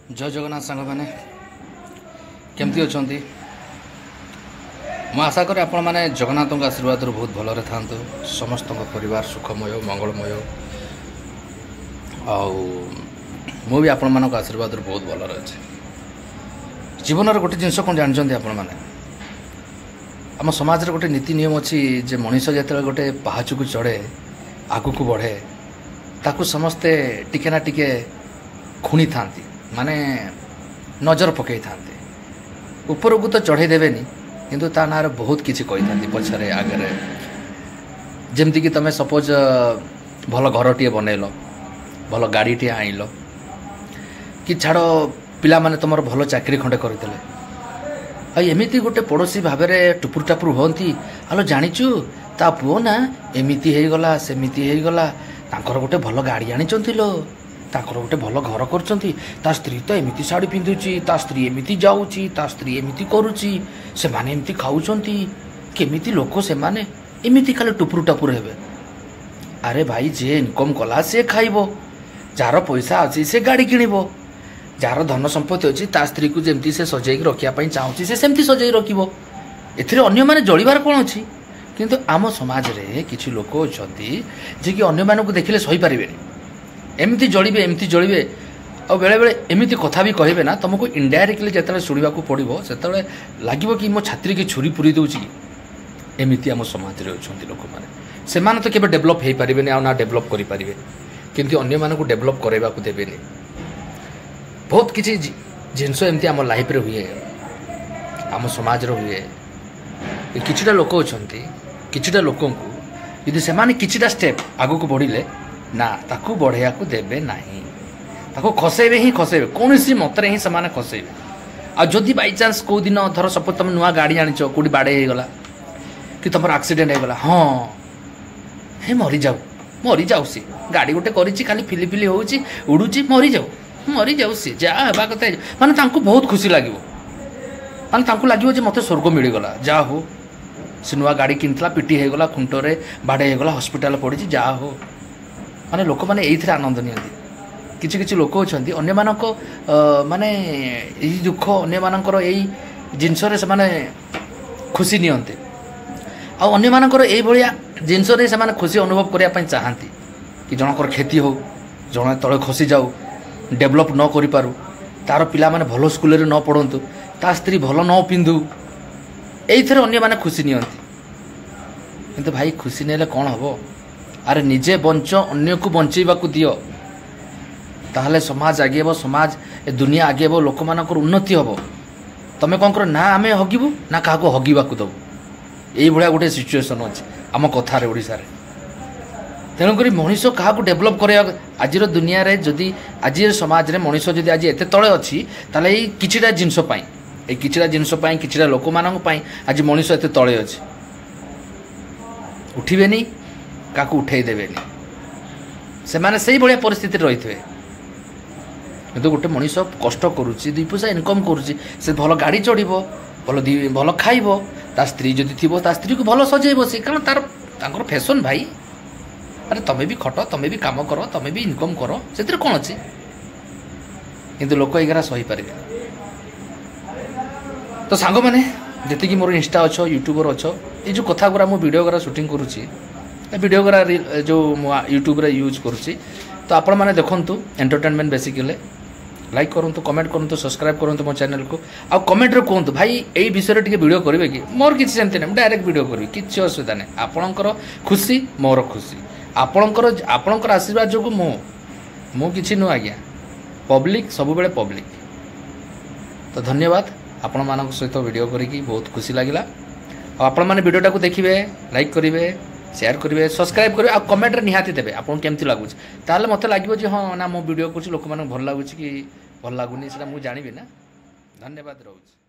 जय जगन्नाथ सांग मैंने केमती अच्छा मु आशा करें आपण मैंने जगन्नाथ आशीर्वाद बहुत भलरे था समस्त परिवार सुखमय मंगलमय मु भी आपण मान आशीर्वाद बहुत भलरे अच्छे जीवन गोटे जिनस कौन जानते आपण मैंने आम समाज गोटे नीति नियम अच्छी जे मनीष जो गोटे पहाच को चढ़े आगु को बढ़े ताकू समस्ते टिके ना टिके खुणी था माने नजर पकई था ऊपर को तो चढ़े देवेनी किंतु ता ना बहुत किसी कही था पछरे आगे जमती कि तुम सपोज भल घर टे बनइल भल गाड़ी टे आइल कि छाड़ पिला माने तुम भल चाकरी खंडे करते एमती गोटे पड़ोसी भाव में टुपुर टापुर हमें आलो जाचु ता पुओ ना एमती हो गला सेमती हो गला तांकर गोटे भल गाड़ी आनी लो ताकर गोटे भल घर कर स्त्री तो एमती शाढ़ी पिंधुची ता स्त्री एमती जाऊँगी ता स्त्री एमती करुच्ची से माने एमती खाऊंट केमिति लोक से माने एमती खाली टुपुर टापुर हे अरे भाई जे इनकम कला से खाइब जार पैसा अच्छी से गाड़ी किणव जार धन संपत्ति अच्छी ता स्त्री को जमती से सजाई रखापी चाहूँगी से सेमती सजाई रखिब ए जलिबार कौन अच्छी किंतु आम समाज रे किछि लोक अछंती जे कि अन्य मानक देखिले सही पारिबे एमती जलिबे और बेले बेले एमती कथा भी कहबे ना तुमको इनडायरेक्टली जेतले सुनिबा को पड़िबो सेतले लागिबो कि मो छात्री की छुरी पुरी दउची एमती आम समाज रे अछंती लोक माने से माने तो केबे डेवलप हेई पारिबे आ ना डेवलप करि पारिबे किंतु अन्य मानक डेवलप करैबा को देबेनी बहुत किछि जिंस एमती आम लाइफ रे हुए आम समाज रे हुए किछिटा लोक अछंती किछिटा लोक यदि से माने किछिटा स्टेप आगु को बढ़िले ना ताकू बढ़िया को देबे नहीं ताको खसेबे ही खसेबे कौनसी मतरे ही समान खसेबे आ जदि बाई चांस को दिन धर सपोज तुम नुआ गाड़ी आनिच कोडी बाड़े हो गला कि तुम एक्सीडेंट हो गला हाँ हे मरी जाऊ सी गाड़ी गोटे करिछि खाली फिली फिली होउछि उडुछि मरी जाऊ सी जा हेबा कथा माने तांको बहुत खुशी लागिवो माने तांको लागिवो जे मते स्वर्ग मिली गला जा हो से नुआ गाड़ी किनतला पिटी हो गला खुंटरे बाड़े हो गला हॉस्पिटल पड़ी जा हो माने लोक माने एइथरे आनंद नियंती किछि किछि लोक अछंती अन्य मानको माने एई दुख अन्य मानकर एई जिंस रे से माने खुशी नियंते आ अन्य मानकर एई भलिया जिंस रे से माने खुशी अनुभव करिया पई चाहंती कि जनकर खेती हो जण तळे खसी जाऊ डेवलप न करि पारु तार पिला माने भलो स्कूल रे न पढंतु ता स्त्री भलो न पिंधु एइथरे अन्य माने खुशी नियंती किंतु भाई खुशी नेले कोन हबो अरे निजे बंच अन्य को बंचेबा को दियो ताहले समाज आगेबो समाज ए दुनिया आगेबो लोक मानकर उन्नति हबो तमे कोन कर ना आमे हगिबु ना काहा को हगिबा को दबु एई भलिया गोटे सिचुएशन अछि आम कथा रे ओडिसा रे तेणु करी मनीष काहा को डेवलप करे आजिर दुनिया रे जदी आजिर समाज रे मनीष जदी आज एते तळे अछि ताले एई किछिटा जिंस पई एई किछिटा जिंस पई किछिटा लोक मानक पई आज मनीष एते तळे अछि उठिबेनी काकू उठे देवेनी से माने सही भाया परिस्थिति रही थे किंतु गोटे मनीष कष्ट करुच्ची दुई पैसा इनकम करुच्ची से भल गाड़ी चढ़ो भल खाइब ता स्त्री जदि थी ता स्त्री को भल सजेब सी कारण तार फैशन भाई अरे तमें भी खट तमें भी काम कर तमें भी इनकम कर से कौन अच्छी किंतु लोक एगारा सही पारे तो सांग मैंने जी मोर इंस्टा अच्छो यूट्यूबर अच्छो ये जो कथा गुरा मो वीडियो गुरा शूटिंग करुच्ची वीडियो गुरा जो यूट्यूब रे यूज करुच्ची तो आपण मैंने देखंतु एंटरटेनमेंट बेसिकली लाइक करंतु कमेंट करंतु सब्सक्राइब करंतु मो चैनल को आ कमेंट रे कहंतु भाई एई विषय रे टिके वीडियो करिवे कि मोर किछि सेमते नै डायरेक्ट वीडियो करबी किछि असुविधा नै आपणकर खुशी मोर खुशी आपणकर आशीर्वाद जो मो किछि नु आज्ञा पब्लिक सब बेले पब्लिक तो धन्यवाद आपण मानक सहित वीडियो करिकी बहुत खुशी लागिला आपण माने वीडियोटा को देखिबे लाइक करिवे शेयर करेंगे सब्सक्राइब करेंगे आ कमेंट निहाती देवे आपको केमती लगुच ताले मत लगे हाँ ना मो वीडियो कर लोक भल लगुच कि भल लगुनि से मुझे जानी ना धन्यवाद रोज।